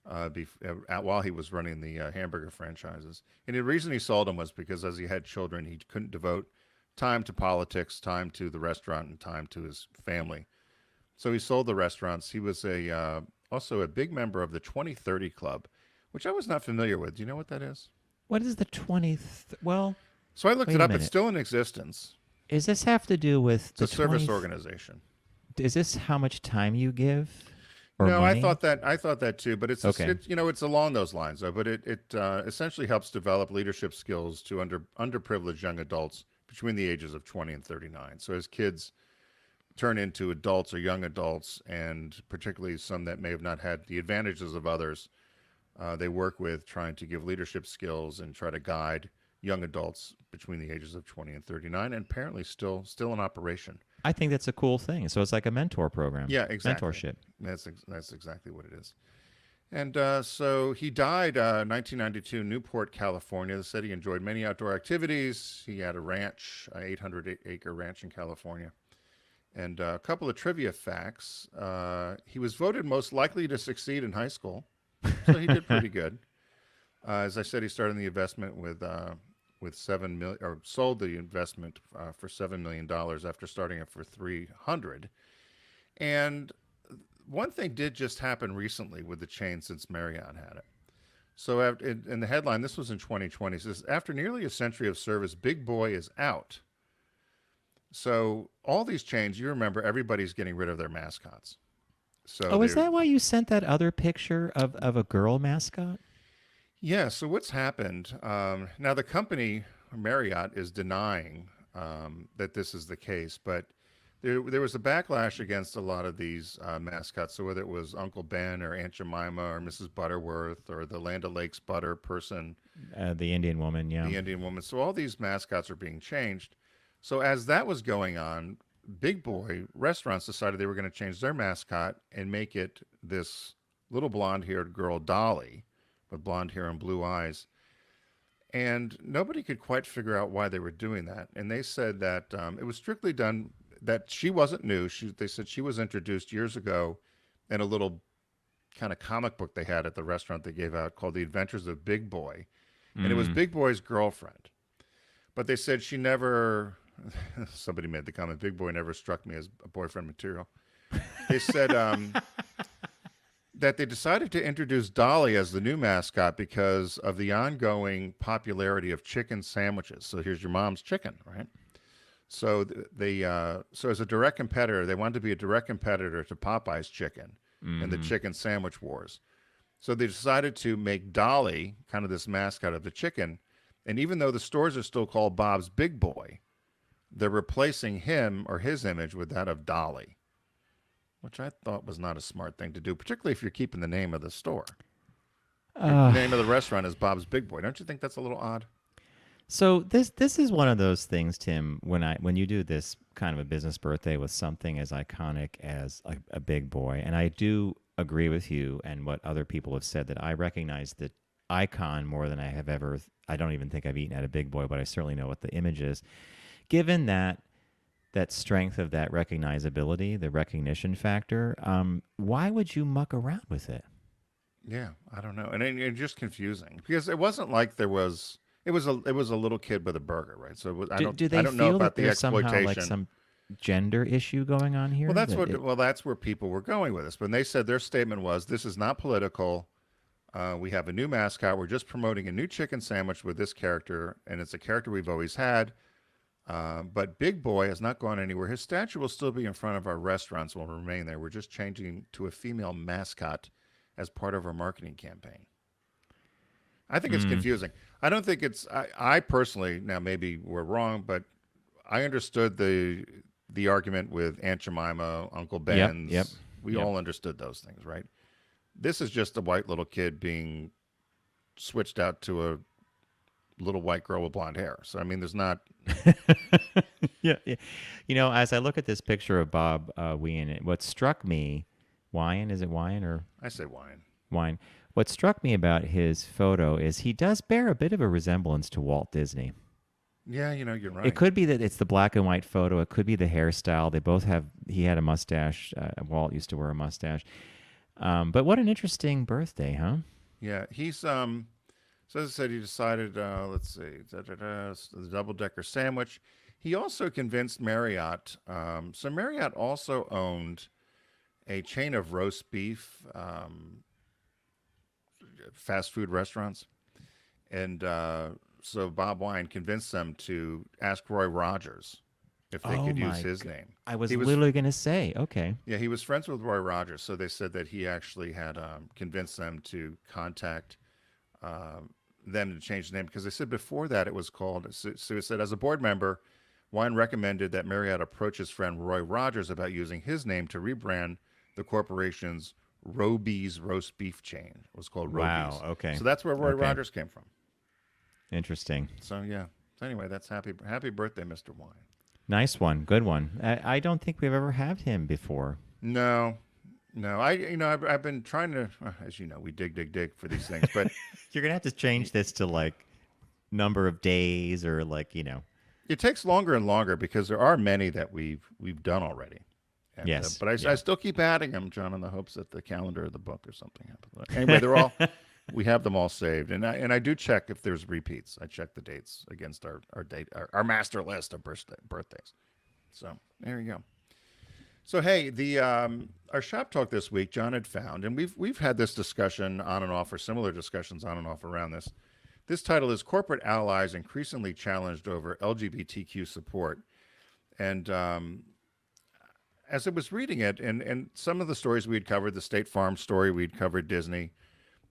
while he was running the hamburger franchises. And the reason he sold them was because as he had children, he couldn't devote time to politics, time to the restaurant, and time to his family. So he sold the restaurants. He was also a big member of the 2030 Club, which I was not familiar with. Do you know what that is? What is the 20th? Well, So I looked Wait it a up. It's minute. still in existence. does this have to do with It's a the service 20th organization. Is this how much time you give? Or No, money? I thought that too. But it's Okay. it's along those lines though. But it essentially helps develop leadership skills to underprivileged young adults between the ages of 20 and 39. So as kids turn into adults or young adults, and particularly some that may have not had the advantages of others, they work with trying to give leadership skills and try to guide young adults between the ages of 20 and 39, and apparently still in operation. I think that's a cool thing. So it's like a mentor program. Yeah, exactly. Mentorship. That's exactly what it is. And so he died 1992 in Newport, California. They said he enjoyed many outdoor activities. He had a ranch, an 800-acre ranch in California. And a couple of trivia facts. He was voted most likely to succeed in high school, so he did pretty good. As I said, he started the investment with $7 million, or sold the investment for $7 million after starting it for $300. And one thing did just happen recently with the chain since Marriott had it. So in the headline, this was in 2020, it says, after nearly a century of service, Big Boy is out. So all these chains, you remember, everybody's getting rid of their mascots. So is that why you sent that other picture of a girl mascot? Yeah, so what's happened, now the company, Marriott, is denying that this is the case, but there was a backlash against a lot of these mascots. So whether it was Uncle Ben or Aunt Jemima or Mrs. Butterworth or the Land O'Lakes butter person. The Indian woman, yeah. The Indian woman. So all these mascots are being changed. So as that was going on, Big Boy restaurants decided they were going to change their mascot and make it this little blonde-haired girl, Dolly, with blonde hair and blue eyes. And nobody could quite figure out why they were doing that. And they said that it was strictly done, that she wasn't new. They said she was introduced years ago in a little kind of comic book they had at the restaurant they gave out called The Adventures of Big Boy. And it was Big Boy's girlfriend. But they said she never, somebody made the comment, Big Boy never struck me as a boyfriend material. They said that they decided to introduce Dolly as the new mascot because of the ongoing popularity of chicken sandwiches. So here's your mom's chicken, right? So so as a direct competitor, they wanted to be a direct competitor to Popeye's chicken in the chicken sandwich wars. So they decided to make Dolly kind of this mascot of the chicken. And even though the stores are still called Bob's Big Boy, they're replacing him or his image with that of Dolly, which I thought was not a smart thing to do, particularly if you're keeping the name of the store. The name of the restaurant is Bob's Big Boy. Don't you think that's a little odd? So this is one of those things, Tim, when you do this kind of a business birthday with something as iconic as a Big Boy, and I do agree with you and what other people have said that I recognize the icon more than I have ever. I don't even think I've eaten at a Big Boy, but I certainly know what the image is. Given that strength of that recognizability, the recognition factor, why would you muck around with it? Yeah, I don't know, and it's just confusing because it wasn't like there was. It was a little kid with a burger, right? So I don't know about the exploitation. Somehow like some gender issue going on here? Well, that's where people were going with this. When they said their statement was, "This is not political. We have a new mascot. We're just promoting a new chicken sandwich with this character, and it's a character we've always had. But Big Boy has not gone anywhere. His statue will still be in front of our restaurants. Will remain there. We're just changing to a female mascot as part of our marketing campaign." I think it's confusing. I don't think it's. I personally, now maybe we're wrong, but I understood the argument with Aunt Jemima, Uncle Ben's. Yep. We all understood those things, right? This is just a white little kid being switched out to a little white girl with blonde hair. So I mean, there's not. Yeah. You know, as I look at this picture of Bob Wian, what struck me, Wian, is it Wian or? I say Wian. Wian. What struck me about his photo is he does bear a bit of a resemblance to Walt Disney. Yeah, you're right. It could be that it's the black and white photo. It could be the hairstyle. They both have. He had a mustache. Walt used to wear a mustache. But what an interesting birthday, huh? Yeah, he's so as I said, he decided. Let's see, the double-decker sandwich. He also convinced Marriott. So Marriott also owned a chain of roast beef fast food restaurants, and so Bob Wian convinced them to ask Roy Rogers if they could use his name. I was literally going to say, okay. Yeah, he was friends with Roy Rogers, so they said that he actually had convinced them to contact them to change the name, because they said before that it was called, so it said, as a board member, Wian recommended that Marriott approach his friend Roy Rogers about using his name to rebrand the corporation's Roby's roast beef chain. It was called Roby's. Wow, okay. So that's where Roy Rogers came from. Interesting. So yeah. So anyway, that's happy birthday, Mr. Wian. Nice one. Good one. I don't think we've ever had him before. No. No, I've been trying to, as you know, we dig for these things, but You're gonna have to change this to like number of days or it takes longer and longer because there are many that we've done already. And, Yes. but I Yeah. still keep adding them, John, in the hopes that the calendar of the book or something happens. But anyway, they're all we have them all saved, and I do check if there's repeats. I check the dates against our master list of birthdays. So there you go. So hey, the our shop talk this week, John had found, and we've had this discussion on and off, or similar discussions on and off around this. This title is "Corporate Allies Increasingly Challenged Over LGBTQ Support," and as I was reading it, and some of the stories we'd covered, the State Farm story, we'd covered Disney,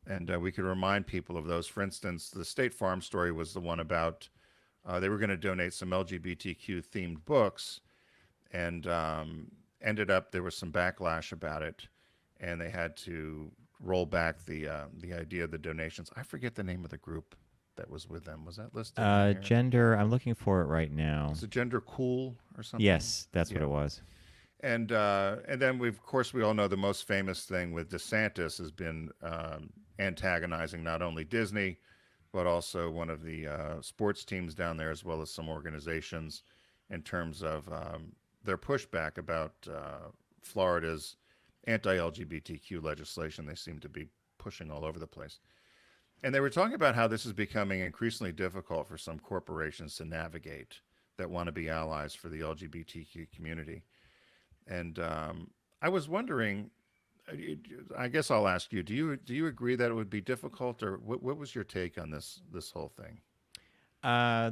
and we could remind people of those. For instance, the State Farm story was the one about they were going to donate some LGBTQ themed books, and ended up there was some backlash about it, and they had to roll back the idea of the donations. I forget the name of the group that was with them. Was that listed? in here? Gender. I'm looking for it right now. Was it Gender Cool or something? Yes, that's what it was. And then of course we all know the most famous thing with DeSantis has been antagonizing not only Disney, but also one of the sports teams down there, as well as some organizations, in terms of their pushback about Florida's anti-LGBTQ legislation. They seem to be pushing all over the place. And they were talking about how this is becoming increasingly difficult for some corporations to navigate that want to be allies for the LGBTQ community. And I was wondering, I guess I'll ask you, do you agree that it would be difficult, or what was your take on this whole thing?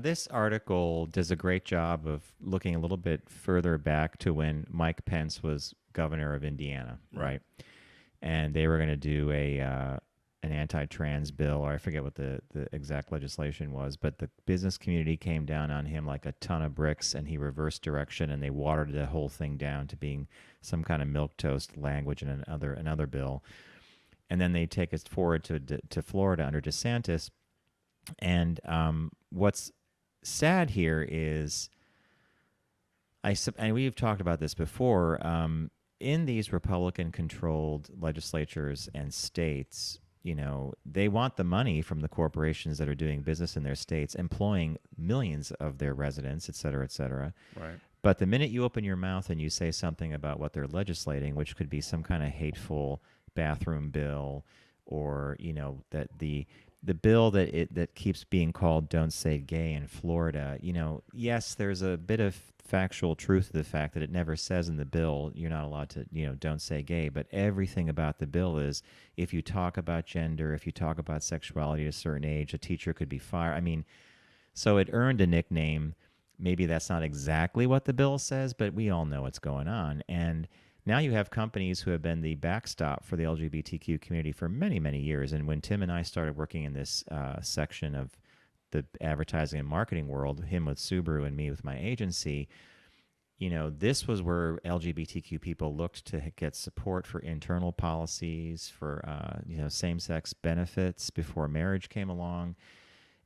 This article does a great job of looking a little bit further back to when Mike Pence was governor of Indiana, right? And they were going to do an anti-trans bill, or I forget what the exact legislation was, but the business community came down on him like a ton of bricks, and he reversed direction, and they watered the whole thing down to being some kind of milquetoast language in another bill. And then they take us forward to Florida under DeSantis. And what's sad here is, and we've talked about this before, in these Republican-controlled legislatures and states, they want the money from the corporations that are doing business in their states, employing millions of their residents, et cetera, et cetera. Right. But the minute you open your mouth and you say something about what they're legislating, which could be some kind of hateful bathroom bill, or that the bill that keeps being called "Don't Say Gay" in Florida, yes, there's a bit of factual truth to the fact that it never says in the bill you're not allowed to, don't say gay, but everything about the bill is, if you talk about gender, if you talk about sexuality at a certain age, a teacher could be fired. I mean, so it earned a nickname. Maybe that's not exactly what the bill says, but we all know what's going on. And now you have companies who have been the backstop for the LGBTQ community for many, many years. And when Tim and I started working in this section of the advertising and marketing world, him with Subaru and me with my agency, this was where LGBTQ people looked to get support for internal policies, for same-sex benefits before marriage came along,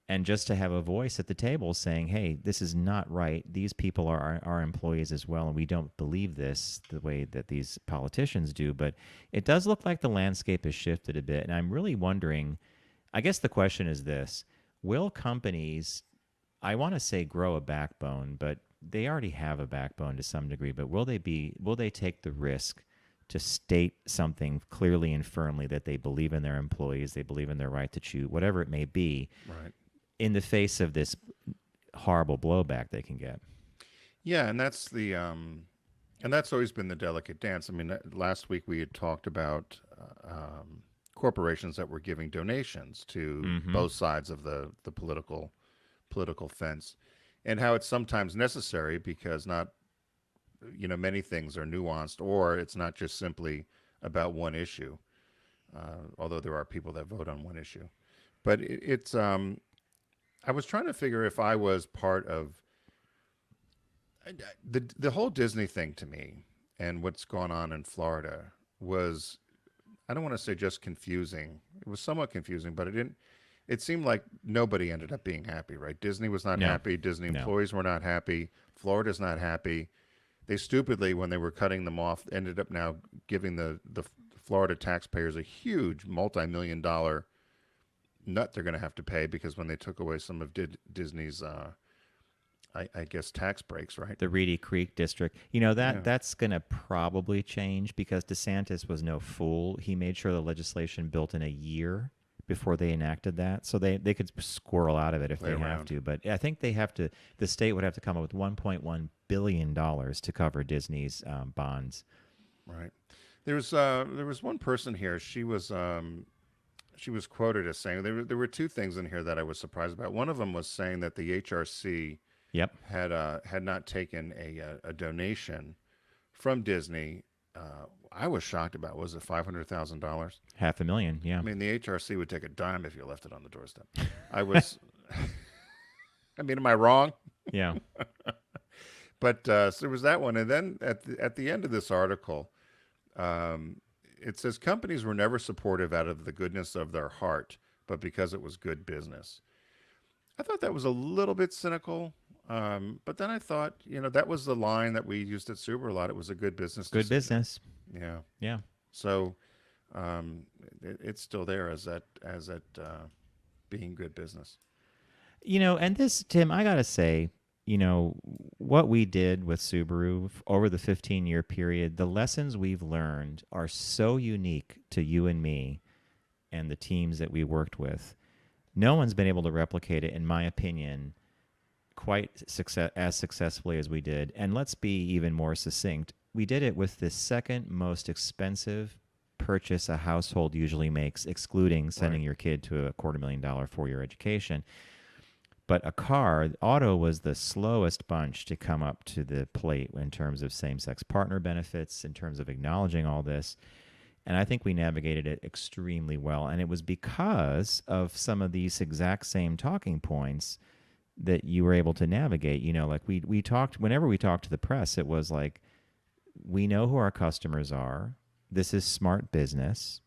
and just to have a voice at the table saying, hey, this is not right. These people are our employees as well, and we don't believe this the way that these politicians do. But it does look like the landscape has shifted a bit, and I'm really wondering, I guess the question is this: will companies, I want to say grow a backbone, but they already have a backbone to some degree, but will they take the risk to state something clearly and firmly that they believe in their employees, they believe in their right to choose, whatever it may be, Right. in the face of this horrible blowback they can get? Yeah, and that's that's always been the delicate dance. I mean, last week we had talked about corporations that were giving donations to both sides of the political fence, and how it's sometimes necessary because many things are nuanced, or it's not just simply about one issue, although there are people that vote on one issue. But it's I was trying to figure if I was part of the whole Disney thing. To me, and what's gone on in Florida was, I don't want to say just confusing. It was somewhat confusing, but it seemed like nobody ended up being happy, right? Disney was not happy. Disney employees were not happy. Florida's not happy. They stupidly, when they were cutting them off, ended up now giving the Florida taxpayers a huge multi-million-dollar nut they're going to have to pay because when they took away some of Disney's, I guess, tax breaks, right? The Reedy Creek district. That's going to probably change because DeSantis was no fool. He made sure the legislation built in a year before they enacted that. So they could squirrel out of it if they have to. But I think the state would have to come up with $1.1 billion to cover Disney's bonds. Right. There was one person here. She was quoted as saying there were two things in here that I was surprised about. One of them was saying that the HRC had not taken a donation from Disney. I was shocked about, was it $500,000? $500,000, yeah. I mean, the HRC would take a dime if you left it on the doorstep. I was, I mean, am I wrong? Yeah. But so there was that one. And then at the end of this article, it says companies were never supportive out of the goodness of their heart, but because it was good business. I thought that was a little bit cynical. But then I thought, that was the line that we used at Subaru a lot. It was a good business. Good business. Yeah. Yeah. So it's still there as that being good business. And this, Tim, I got to say, what we did with Subaru over the 15-year period, the lessons we've learned are so unique to you and me and the teams that we worked with. No one's been able to replicate it, in my opinion, quite as successfully as we did. And let's be even more succinct. We did it with the second most expensive purchase a household usually makes, excluding sending your kid to a $250,000 four-year education. But auto was the slowest bunch to come up to the plate in terms of same-sex partner benefits, in terms of acknowledging all this. And I think we navigated it extremely well. And it was because of some of these exact same talking points that you were able to navigate. Like we talked, whenever we talked to the press, it was like, we know who our customers are. This is smart business.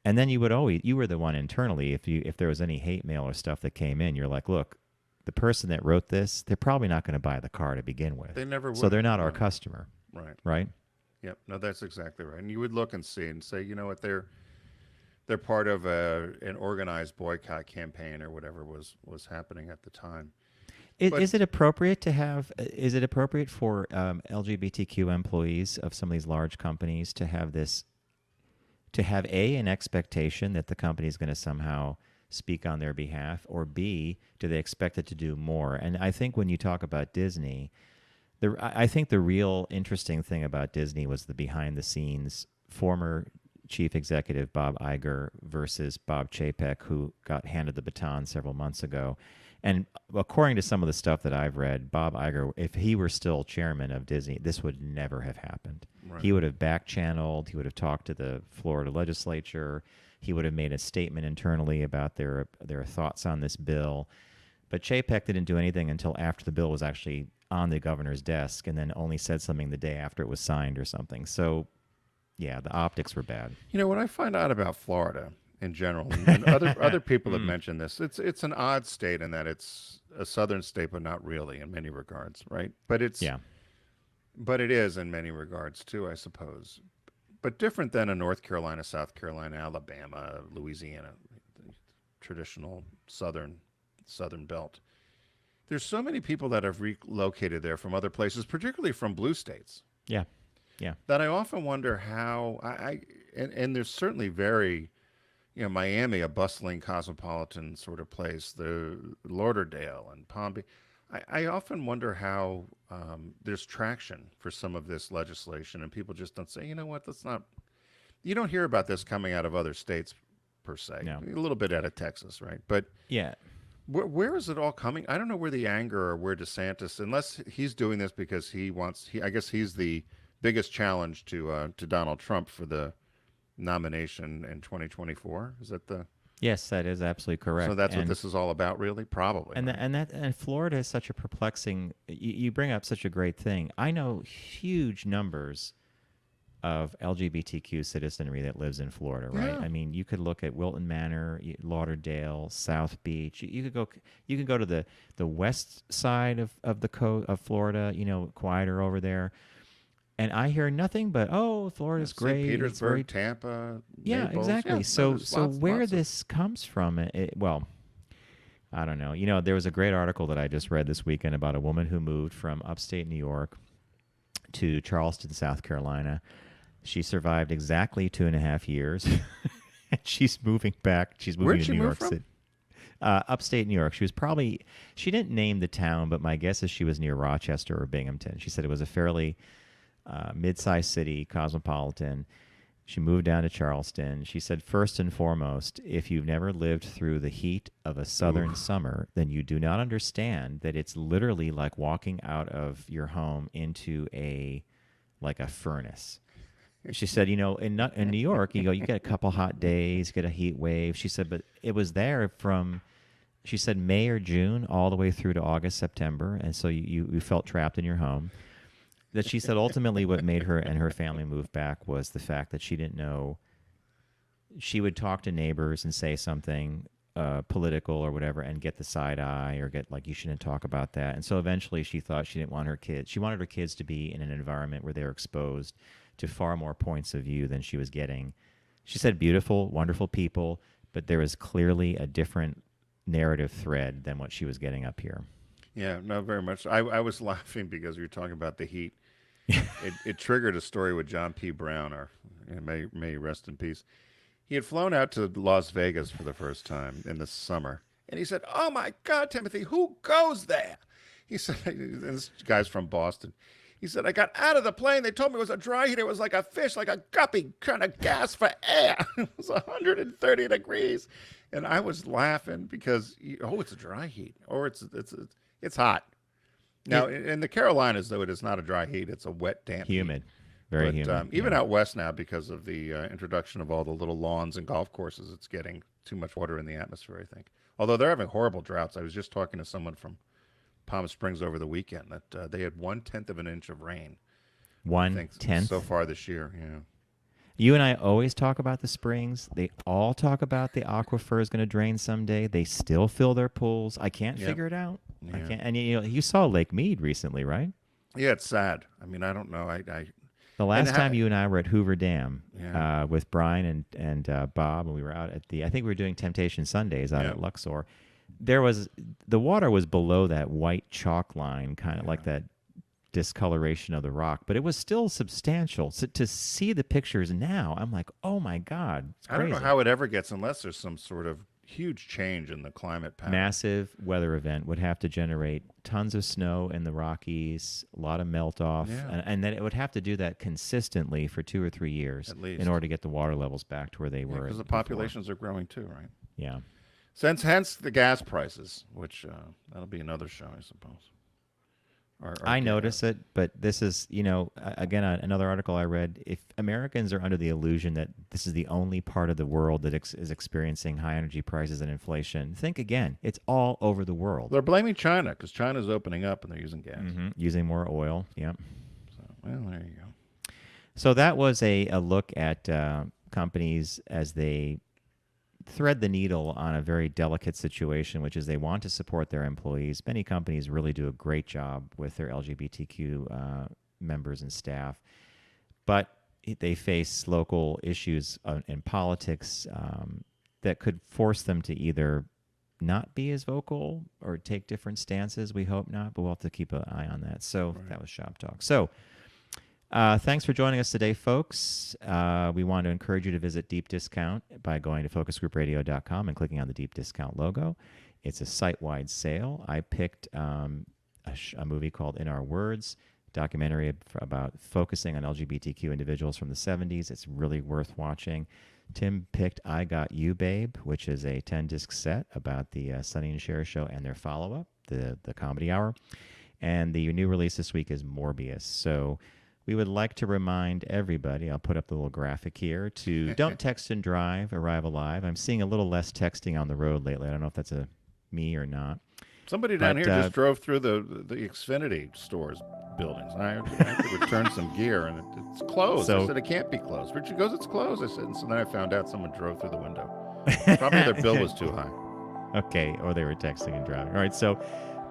And then you were the one internally, if there was any hate mail or stuff that came in, you're like, look, the person that wrote this, they're probably not going to buy the car to begin with. They never would. So they're not our customer. Right. Right? Yep. No, that's exactly right. And you would look and see and say, you know what, they're part of an organized boycott campaign or whatever was happening at the time. Is it appropriate for LGBTQ employees of some of these large companies to have an expectation that the company is going to somehow speak on their behalf, or B, do they expect it to do more? And I think when you talk about Disney, I think the real interesting thing about Disney was the behind-the-scenes former chief executive Bob Iger versus Bob Chapek, who got handed the baton several months ago. And according to some of the stuff that I've read, Bob Iger, if he were still chairman of Disney, this would never have happened. Right. He would have back-channeled. He would have talked to the Florida legislature. He would have made a statement internally about their thoughts on this bill. But Chapek didn't do anything until after the bill was actually on the governor's desk, and then only said something the day after it was signed or something. So, yeah, the optics were bad. What I find out about Florida in general, and other people have mentioned this, it's an odd state in that it's a southern state, but not really in many regards, right? But it is in many regards too, I suppose. But different than a North Carolina, South Carolina, Alabama, Louisiana, traditional southern belt. There's so many people that have relocated there from other places, particularly from blue states. Yeah. That I often wonder how and there's certainly very, Miami, a bustling cosmopolitan sort of place, the Lauderdale and Palm Beach. I often wonder how there's traction for some of this legislation, and people just don't say, you know what, you don't hear about this coming out of other states per se. No. A little bit out of Texas, right? But yeah, where is it all coming? I don't know where the anger or where DeSantis, unless he's doing this because I guess he's the biggest challenge to Donald Trump for the nomination in 2024. Is that the... Yes, that is absolutely correct. So that's what this is all about, really? Probably. And right? And Florida is such a perplexing... You bring up such a great thing. I know huge numbers of LGBTQ citizenry that lives in Florida, right? Yeah. I mean, you could look at Wilton Manor, Lauderdale, South Beach. You could go to the west side of the coast of Florida, quieter over there. And I hear nothing but, oh, Florida's St. great. It's Petersburg, very... Tampa, Yeah, Naples. exactly. Yeah, So there's lots where of- this comes from, well, I don't know. There was a great article that I just read this weekend about a woman who moved from upstate New York to Charleston, South Carolina. She survived exactly 2.5 years. And she's moving back. She's moving Where'd to she New move York from? City. Upstate New York. She didn't name the town, but my guess is she was near Rochester or Binghamton. She said it was a fairly mid-sized city, cosmopolitan. She moved down to Charleston. She said, first and foremost, if you've never lived through the heat of a southern summer, then you do not understand that it's literally like walking out of your home into a furnace. She said, in New York, you get a couple hot days, get a heat wave. She said, but it was there from, she said, May or June all the way through to August, September. And so you felt trapped in your home. That she said ultimately what made her and her family move back was the fact that she didn't know. She would talk to neighbors and say something political or whatever and get the side eye or get you shouldn't talk about that. And so eventually she thought she didn't want her kids. She wanted her kids to be in an environment where they were exposed to far more points of view than she was getting. She said beautiful, wonderful people, but there was clearly a different narrative thread than what she was getting up here. Yeah, no, very much. I was laughing because you were talking about the heat. It triggered a story with John P. Brown, may he rest in peace. He had flown out to Las Vegas for the first time in the summer, and he said, "Oh my God, Timothy, who goes there?" He said, and this guy's from Boston. He said, "I got out of the plane. They told me it was a dry heat. It was like a fish, like a guppy trying to gasp for air. It was 130 degrees." And I was laughing because, it's a dry heat, or it's hot. Now, in the Carolinas, though, it is not a dry heat. It's a wet, damp humid. Heat. Very But, humid. Even out west now, because of the introduction of all the little lawns and golf courses, it's getting too much water in the atmosphere, I think. Although they're having horrible droughts. I was just talking to someone from Palm Springs over the weekend that they had 1/10 of an inch of rain. 1/10 so far this year. Yeah. You and I always talk about the springs. They all talk about the aquifer is going to drain someday. They still fill their pools. I can't figure it out. Yeah. I can't. And you saw Lake Mead recently, right? Yeah, it's sad. I mean, I don't know. The last time you and I were at Hoover Dam Yeah. with Brian and Bob, and we were out at I think we were doing Temptation Sundays out at Luxor. The water was below that white chalk line, kind of like that discoloration of the rock, but it was still substantial. So to see the pictures now, I'm like, oh my God, it's crazy. I don't know how it ever gets unless there's some sort of huge change in the climate pattern. Massive weather event would have to generate tons of snow in the Rockies, a lot of melt off, and then it would have to do that consistently for 2 or 3 years At least. in order to get the water levels back to where they were. Because the before. populations are growing too, right? Yeah. Hence the gas prices, which that'll be another show, I suppose. I notice it, but this is, again, another article I read. If Americans are under the illusion that this is the only part of the world that is experiencing high energy prices and inflation, think again. It's all over the world. They're blaming China because China's opening up and they're using gas. Mm-hmm. Using more oil. Yep. So, well, there you go. So that was a look at companies as they thread the needle on a very delicate situation, which is they want to support their employees. Many companies really do a great job with their LGBTQ members and staff, but they face local issues in politics that could force them to either not be as vocal or take different stances. We hope not, but we'll have to keep an eye on that. So That was Shop Talk. So thanks for joining us today, folks. We want to encourage you to visit Deep Discount by going to focusgroupradio.com and clicking on the Deep Discount logo. It's a site-wide sale. I picked a movie called In Our Words, documentary about focusing on LGBTQ individuals from the 70s. It's really worth watching. Tim picked I Got You, Babe, which is a 10-disc set about the Sonny and Cher show and their follow-up, the Comedy Hour. And the new release this week is Morbius. So we would like to remind everybody, I'll put up the little graphic here, to don't text and drive, arrive alive. I'm seeing a little less texting on the road lately. I don't know if that's me or not. Somebody down here just drove through the Xfinity stores buildings. I had to return some gear, and it's closed. I said, it can't be closed. Richard goes, it's closed. I said, and so then I found out someone drove through the window. Probably their bill was too high. Okay, or they were texting and driving. All right, so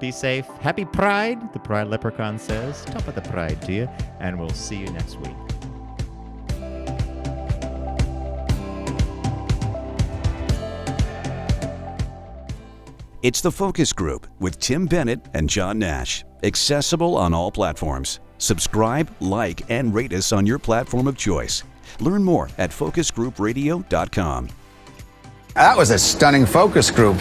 Be safe. Happy Pride, the Pride Leprechaun says. Top of the Pride to you. And we'll see you next week. It's The Focus Group with Tim Bennett and John Nash. Accessible on all platforms. Subscribe, like, and rate us on your platform of choice. Learn more at focusgroupradio.com. That was a stunning focus group.